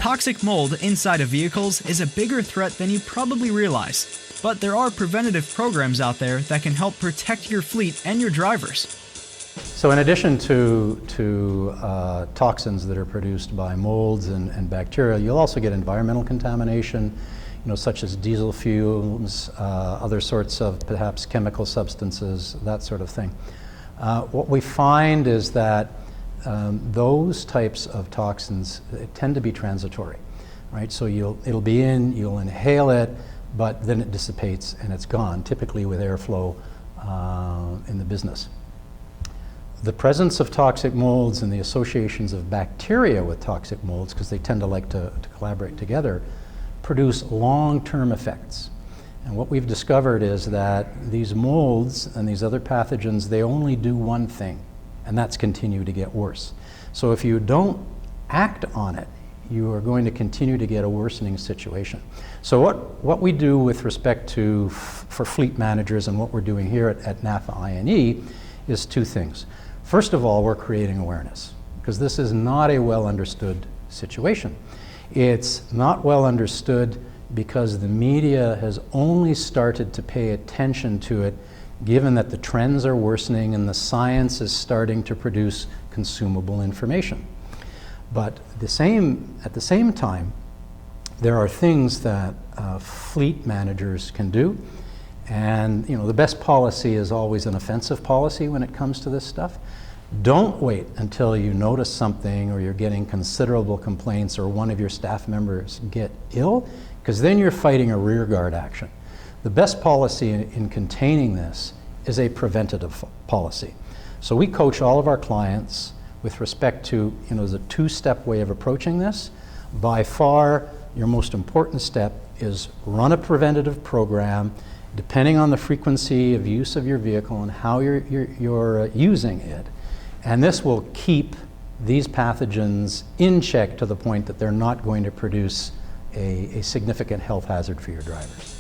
Toxic mold inside of vehicles is a bigger threat than you probably realize, but there are preventative programs out there that can help protect your fleet and your drivers. So in addition to toxins that are produced by molds and bacteria, you'll also get environmental contamination, such as diesel fumes, other sorts of perhaps chemical substances, that sort of thing. What we find is that those types of toxins tend to be transitory, right? So it'll be in, you'll inhale it, but then it dissipates and it's gone, typically with airflow in the business. The presence of toxic molds and the associations of bacteria with toxic molds, because they tend to like to collaborate together, produce long-term effects. And what we've discovered is that these molds and these other pathogens, they only do one thing, and that's continue to get worse. So if you don't act on it, you are going to continue to get a worsening situation. So what we do with respect to for fleet managers and what we're doing here at NAFA INE is two things. First of all, we're creating awareness, because this is not a well understood situation. It's not well understood because the media has only started to pay attention to it given that the trends are worsening and the science is starting to produce consumable information. But at the same time, there are things that fleet managers can do. And the best policy is always an offensive policy when it comes to this stuff. Don't wait until you notice something or you're getting considerable complaints or one of your staff members get ill, because then you're fighting a rearguard action. The best policy in containing this is a preventative policy. So we coach all of our clients with respect to, there's a two-step way of approaching this. By far, your most important step is run a preventative program, depending on the frequency of use of your vehicle and how you're using it. And this will keep these pathogens in check to the point that they're not going to produce a significant health hazard for your drivers.